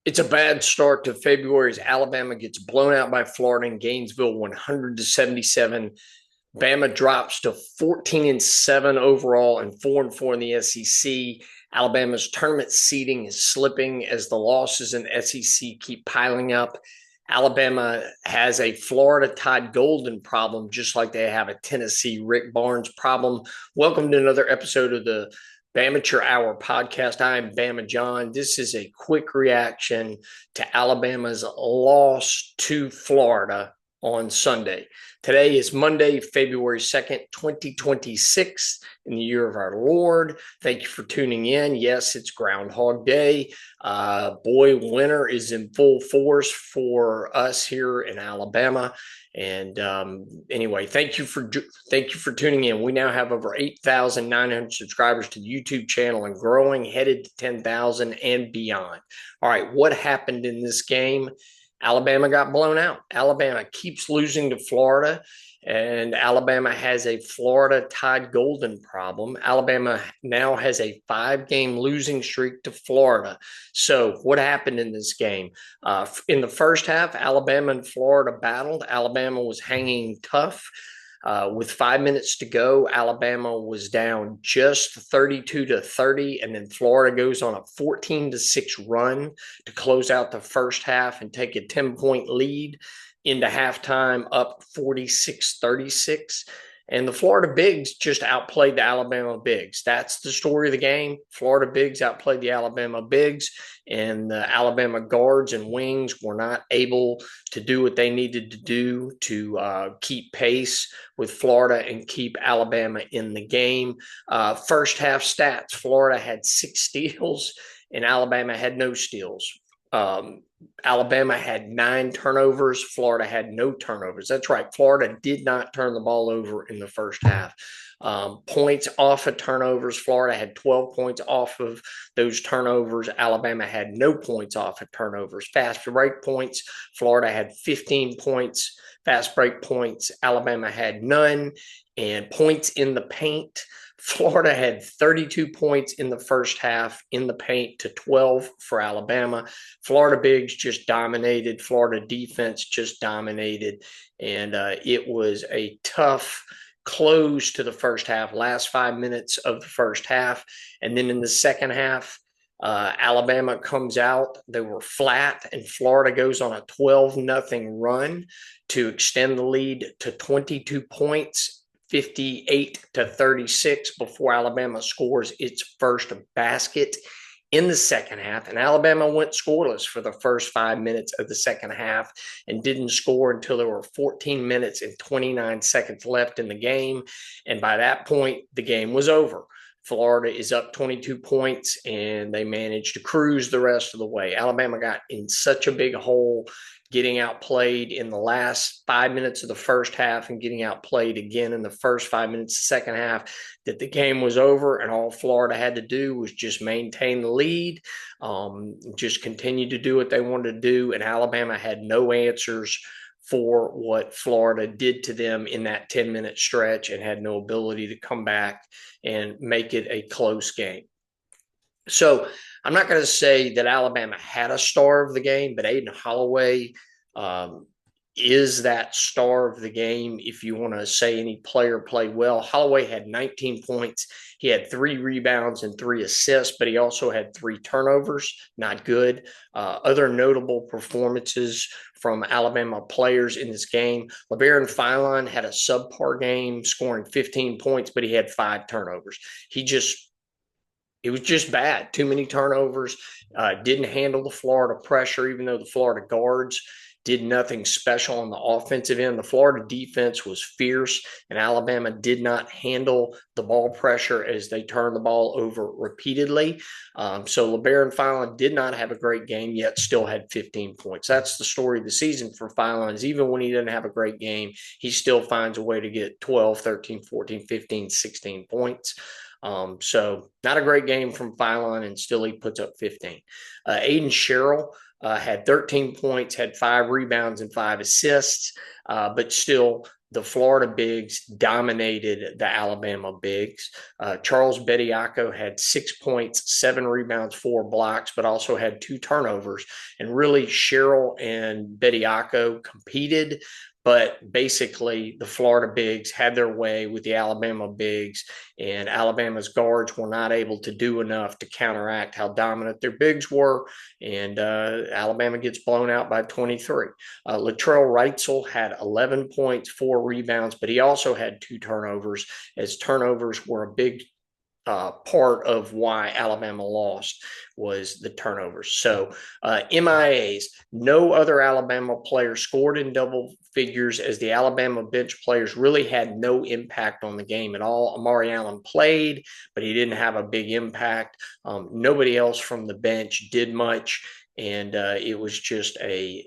It's a bad start to February as Alabama gets blown out by Florida in Gainesville 100-77. Bama drops to 14-7 overall and 4-4 in the SEC. Alabama's tournament seeding is slipping as the losses in the SEC keep piling up. Alabama has a Florida Todd Golden problem, just like they have a Tennessee Rick Barnes problem. Welcome to another episode of the Bamateur Hour podcast. I am Bama John. This is a quick reaction to Alabama's loss to Florida on Sunday. Today is Monday, February 2nd, 2026, in the year of our Lord. Thank you for tuning in. Yes, it's Groundhog Day. Winter is in full force for us here in Alabama. And anyway, thank you for tuning in. We now have over 8,900 subscribers to the YouTube channel and growing, headed to 10,000 and beyond. All right, what happened in this game? Alabama got blown out. Alabama keeps losing to Florida, and Alabama has a Florida Todd Golden problem. Alabama now has a 5-game losing streak to Florida. So what happened in this game? In the first half, Alabama and Florida battled. Alabama was hanging tough. With 5 minutes to go, Alabama was down just 32-30, and then Florida goes on a 14-6 run to close out the first half and take a 10-point lead into halftime, up 46-36. And the Florida Bigs just outplayed the Alabama Bigs. That's the story of the game. Florida Bigs outplayed the Alabama Bigs, and the Alabama guards and wings were not able to do what they needed to do to keep pace with Florida and keep Alabama in the game. First half stats, Florida had 6 steals and Alabama had no steals. Alabama had 9 turnovers. Florida had no turnovers. That's right. Florida did not turn the ball over in the first half. Points off of turnovers. Florida had 12 points off of those turnovers. Alabama had no points off of turnovers. Fast break points. Florida had 15 points. Fast break points. Alabama had none. And points in the paint. Florida had 32 points in the first half in the paint to 12 for Alabama. Florida Bigs just dominated. Florida defense just dominated. And it was a tough close to the first half, last 5 minutes of the first half. And then in the second half, Alabama comes out. They were flat, and Florida goes on a 12-0 run to extend the lead to 22 points. 58-36 before Alabama scores its first basket in the second half. And Alabama went scoreless for the first 5 minutes of the second half and didn't score until there were 14 minutes and 29 seconds left in the game. And by that point, the game was over. Florida is up 22 points, and they managed to cruise the rest of the way. Alabama got in such a big hole, getting outplayed in the last 5 minutes of the first half and getting outplayed again in the first 5 minutes of the second half, that the game was over, and all Florida had to do was just maintain the lead, just continue to do what they wanted to do, and Alabama had no answers for what Florida did to them in that 10-minute stretch and had no ability to come back and make it a close game. So I'm not going to say that Alabama had a star of the game, but Aiden Holloway is that star of the game. If you want to say any player played well, Holloway had 19 points. He had 3 rebounds and 3 assists, but he also had 3 turnovers. Not good. Other notable performances from Alabama players in this game: LeBaron Philon had a subpar game, scoring 15 points, but he had 5 turnovers. It was just bad. Too many turnovers. Didn't handle the Florida pressure, even though the Florida guards did nothing special on the offensive end. The Florida defense was fierce, and Alabama did not handle the ball pressure as they turned the ball over repeatedly. So LeBaron Philon did not have a great game, yet still had 15 points. That's the story of the season for Philon, is even when he doesn't have a great game, he still finds a way to get 12, 13, 14, 15, 16 points. So not a great game from Philon, and still he puts up 15. Aiden Sherrill had 13 points, had 5 rebounds and 5 assists, but still the Florida bigs dominated the Alabama bigs. Charles Bediako had 6 points, 7 rebounds, 4 blocks, but also had 2 turnovers. And really, Sherrill and Bediako competed, but basically the Florida bigs had their way with the Alabama bigs, and Alabama's guards were not able to do enough to counteract how dominant their bigs were, and Alabama gets blown out by 23. Latrell Wrightsell had 11 points, 4 rebounds, but he also had 2 turnovers, as turnovers were a big part of why Alabama lost was the turnovers. So MIAs, no other Alabama player scored in double figures, as the Alabama bench players really had no impact on the game at all. Amari Allen played, but he didn't have a big impact. Nobody else from the bench did much, and it was just a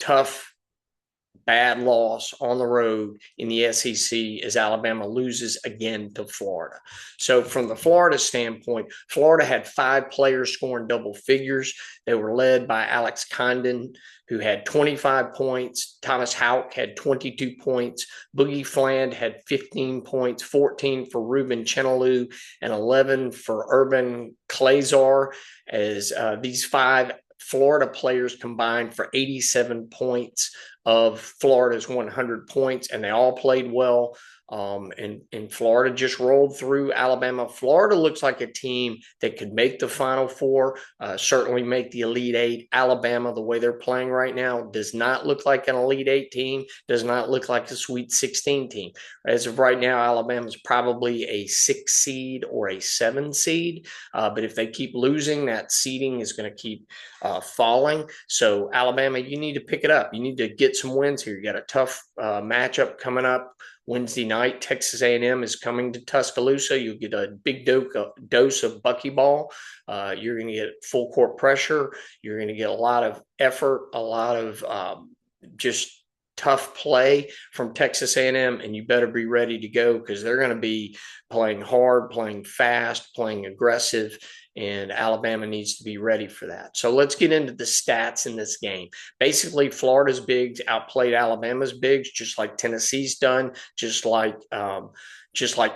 tough, bad loss on the road in the SEC as Alabama loses again to Florida. So from the Florida standpoint, Florida had 5 players scoring double figures. They were led by Alex Condon, who had 25 points. Thomas Houck had 22 points. Boogie Fland had 15 points, 14 for Ruben Chenalou, and 11 for Urban Klazar, as these 5 Florida players combined for 87 points of Florida's 100 points, and they all played well. And Florida just rolled through Alabama. Florida looks like a team that could make the Final Four, certainly make the Elite Eight. Alabama, the way they're playing right now, does not look like an Elite Eight team, does not look like a Sweet 16 team. As of right now, Alabama's probably a 6 seed or a 7 seed, but if they keep losing, that seeding is going to keep falling. So Alabama, you need to pick it up. You need to get some wins here. You got a tough matchup coming up Wednesday night. Texas A&M is coming to Tuscaloosa. You'll get a big dose of buckyball. You're going to get full court pressure. You're going to get a lot of effort, a lot of just tough play from Texas A&M, and you better be ready to go, because they're going to be playing hard, playing fast, playing aggressive, and Alabama needs to be ready for that. So let's get into the stats in this game. Basically, Florida's bigs outplayed Alabama's bigs, just like Tennessee's done, just like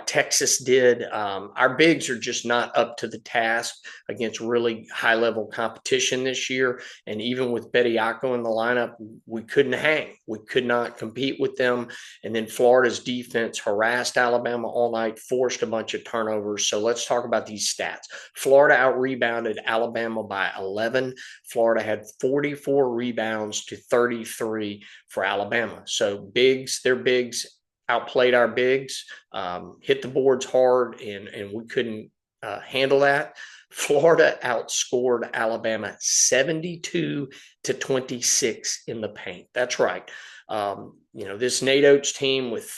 Texas did. Our bigs are just not up to the task against really high-level competition this year. And even with Bediako in the lineup, we couldn't hang. We could not compete with them. And then Florida's defense harassed Alabama all night, forced a bunch of turnovers. So let's talk about these stats. Florida out-rebounded Alabama by 11. Florida had 44 rebounds to 33 for Alabama. So their bigs outplayed our bigs, hit the boards hard, and we couldn't handle that. Florida outscored Alabama 72-26 in the paint. That's right. This Nate Oates team with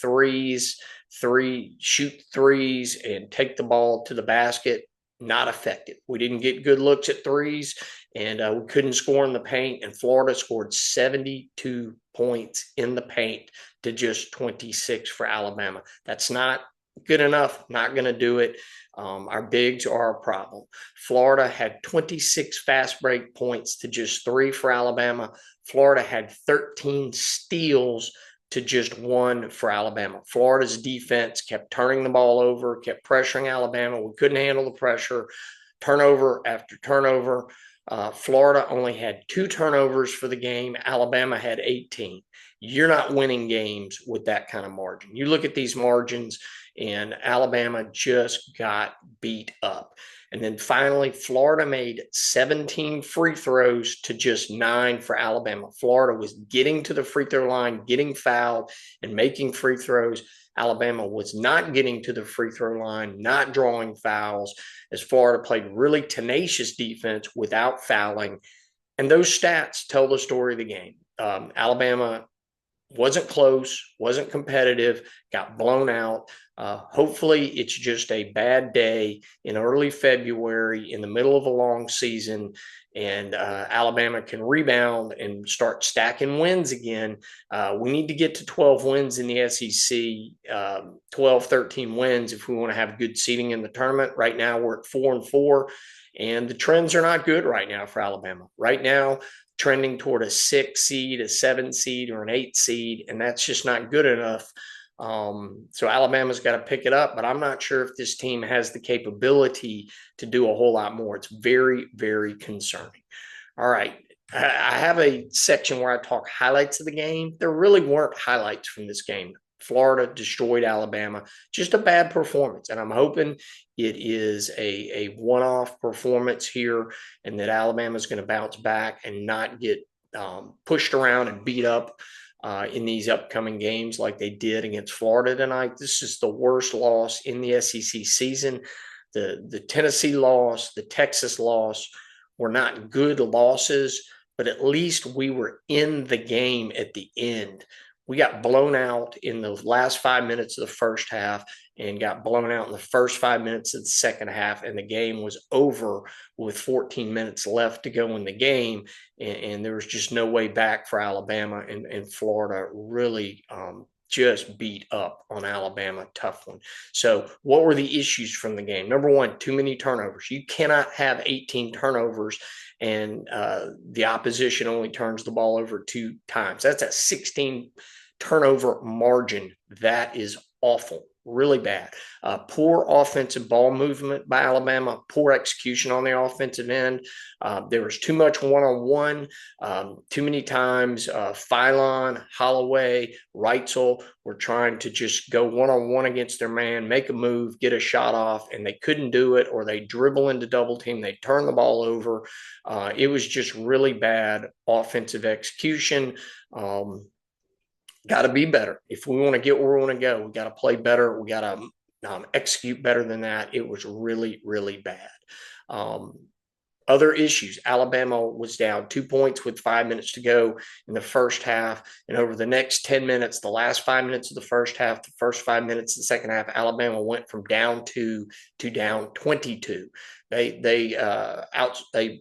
shoot threes and take the ball to the basket, not effective. We didn't get good looks at threes, and we couldn't score in the paint, and Florida scored 72 points in the paint to just 26 for Alabama. That's not good enough, not going to do it. Our bigs are a problem. Florida had 26 fast break points to just 3 for Alabama. Florida had 13 steals to just 1 for Alabama. Florida's defense kept turning the ball over, kept pressuring Alabama. We couldn't handle the pressure, turnover after turnover. Florida only had 2 turnovers for the game. Alabama had 18. You're not winning games with that kind of margin. You look at these margins, and Alabama just got beat up. And then finally, Florida made 17 free throws to just 9 for Alabama. Florida was getting to the free throw line, getting fouled, and making free throws. Alabama was not getting to the free throw line, not drawing fouls, as Florida played really tenacious defense without fouling. And those stats tell the story of the game. Alabama wasn't close, wasn't competitive, got blown out. Hopefully it's just a bad day in early February in the middle of a long season, and Alabama can rebound and start stacking wins again. We need to get to 12 wins in the SEC, 12, 13 wins if we want to have good seeding in the tournament. Right now we're at 4-4, And the trends are not good right now for Alabama. Right now, trending toward a 6 seed, a 7 seed, or an 8 seed, and that's just not good enough. So Alabama's got to pick it up, but I'm not sure if this team has the capability to do a whole lot more. It's very, very concerning. All right. I have a section where I talk highlights of the game. There really weren't highlights from this game. Florida destroyed Alabama. Just a bad performance. And I'm hoping it is a one-off performance here and that Alabama is going to bounce back and not get pushed around and beat up in these upcoming games like they did against Florida tonight. This is the worst loss in the SEC season. The Tennessee loss, the Texas loss were not good losses, but at least we were in the game at the end. We got blown out in the last 5 minutes of the first half and got blown out in the first 5 minutes of the second half, and the game was over with 14 minutes left to go in the game, and there was just no way back for Alabama, and Florida really just beat up on Alabama. Tough one. So what were the issues from the game? Number one, too many turnovers. You cannot have 18 turnovers and the opposition only turns the ball over 2 times. That's a 16 turnover margin. That is awful. Really bad. Poor offensive ball movement by Alabama, poor execution on the offensive end. There was too much one-on-one, too many times. Phylon, Holloway, Reitzel were trying to just go one-on-one against their man, make a move, get a shot off, and they couldn't do it, or they dribble into double team, they turn the ball over. It was just really bad offensive execution. Got to be better. If we want to get where we want to go, we got to play better. We got to execute better than that. It was really, really bad. Other issues, Alabama was down 2 points with 5 minutes to go in the first half. And over the next 10 minutes, the last 5 minutes of the first half, the first 5 minutes of the second half, Alabama went from down 2 to down 22. They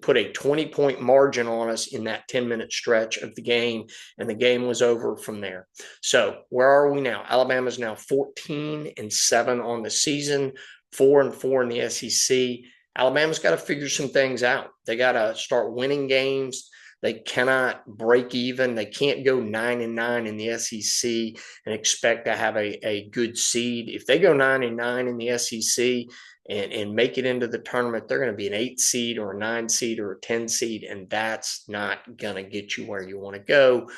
put a 20-point margin on us in that 10-minute stretch of the game, and the game was over from there. So where are we now? Alabama's now 14-7 on the season, 4-4 in the SEC. Alabama's got to figure some things out. They got to start winning games. They cannot break even. They can't go 9-9 in the SEC and expect to have a good seed. If they go 9-9 in the SEC and make it into the tournament, they're going to be an 8 seed or a 9 seed or a 10 seed, and that's not going to get you where you want to go.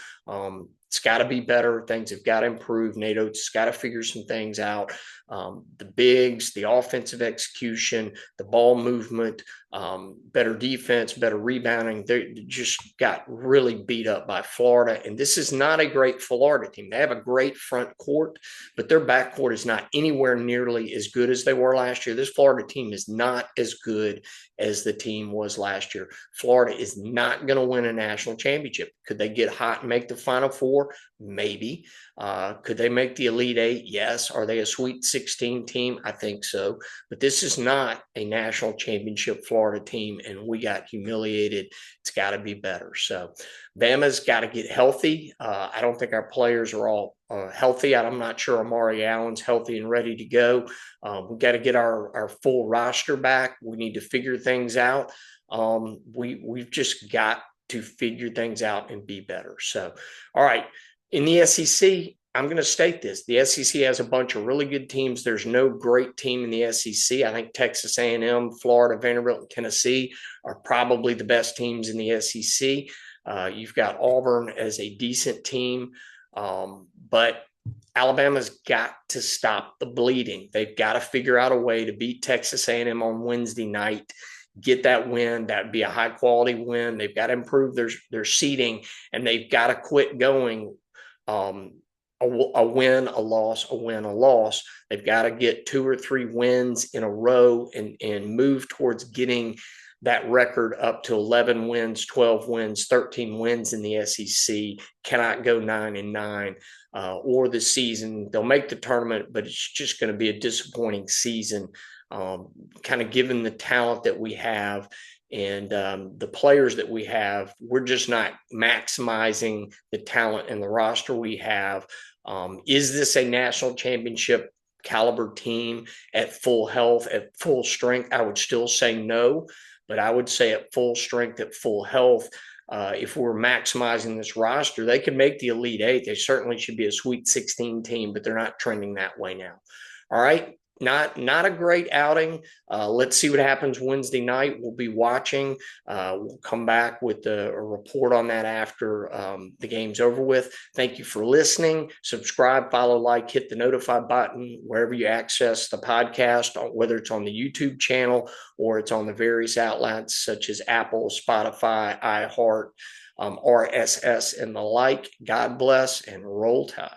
It's got to be better. Things have got to improve. NATO's got to figure some things out. The bigs, the offensive execution, the ball movement, better defense, better rebounding. They just got really beat up by Florida. And this is not a great Florida team. They have a great front court, but their back court is not anywhere nearly as good as they were last year. This Florida team is not as good as the team was last year. Florida is not going to win a national championship. Could they get hot and make the Final Four? Maybe. Could they make the Elite Eight? Yes. Are they a Sweet 16 team? I think so. But this is not a national championship Florida team, and we got humiliated. It's got to be better. So Bama's got to get healthy. I don't think our players are all healthy. I'm not sure Amari Allen's healthy and ready to go. We've got to get our full roster back. We need to figure things out. We've just got to figure things out and be better. So, all right. In the SEC, I'm going to state this. The SEC has a bunch of really good teams. There's no great team in the SEC. I think Texas A&M, Florida, Vanderbilt, and Tennessee are probably the best teams in the SEC. You've got Auburn as a decent team, but Alabama's got to stop the bleeding. They've got to figure out a way to beat Texas A&M on Wednesday night. Get that win. That'd be a high quality win. They've got to improve their seeding, and they've got to quit going a win, a loss, a win, a loss. They've got to get 2 or 3 wins in a row and move towards getting that record up to 11 wins, 12 wins, 13 wins in the SEC. Cannot go 9-9 or the season. They'll make the tournament, but it's just going to be a disappointing season. Kind of given the talent that we have and the players that we have, we're just not maximizing the talent and the roster we have. Is this a national championship caliber team at full health, at full strength? I would still say no. But I would say at full strength, at full health, if we're maximizing this roster, they could make the Elite Eight. They certainly should be a Sweet 16 team, but they're not trending that way now. All right. Not a great outing. Let's see what happens Wednesday night. We'll be watching. We'll come back with a report on that after the game's over with. Thank you for listening. Subscribe, follow, like, hit the notify button wherever you access the podcast, whether it's on the YouTube channel or it's on the various outlets such as Apple, Spotify, iHeart, RSS, and the like. God bless and roll Tide.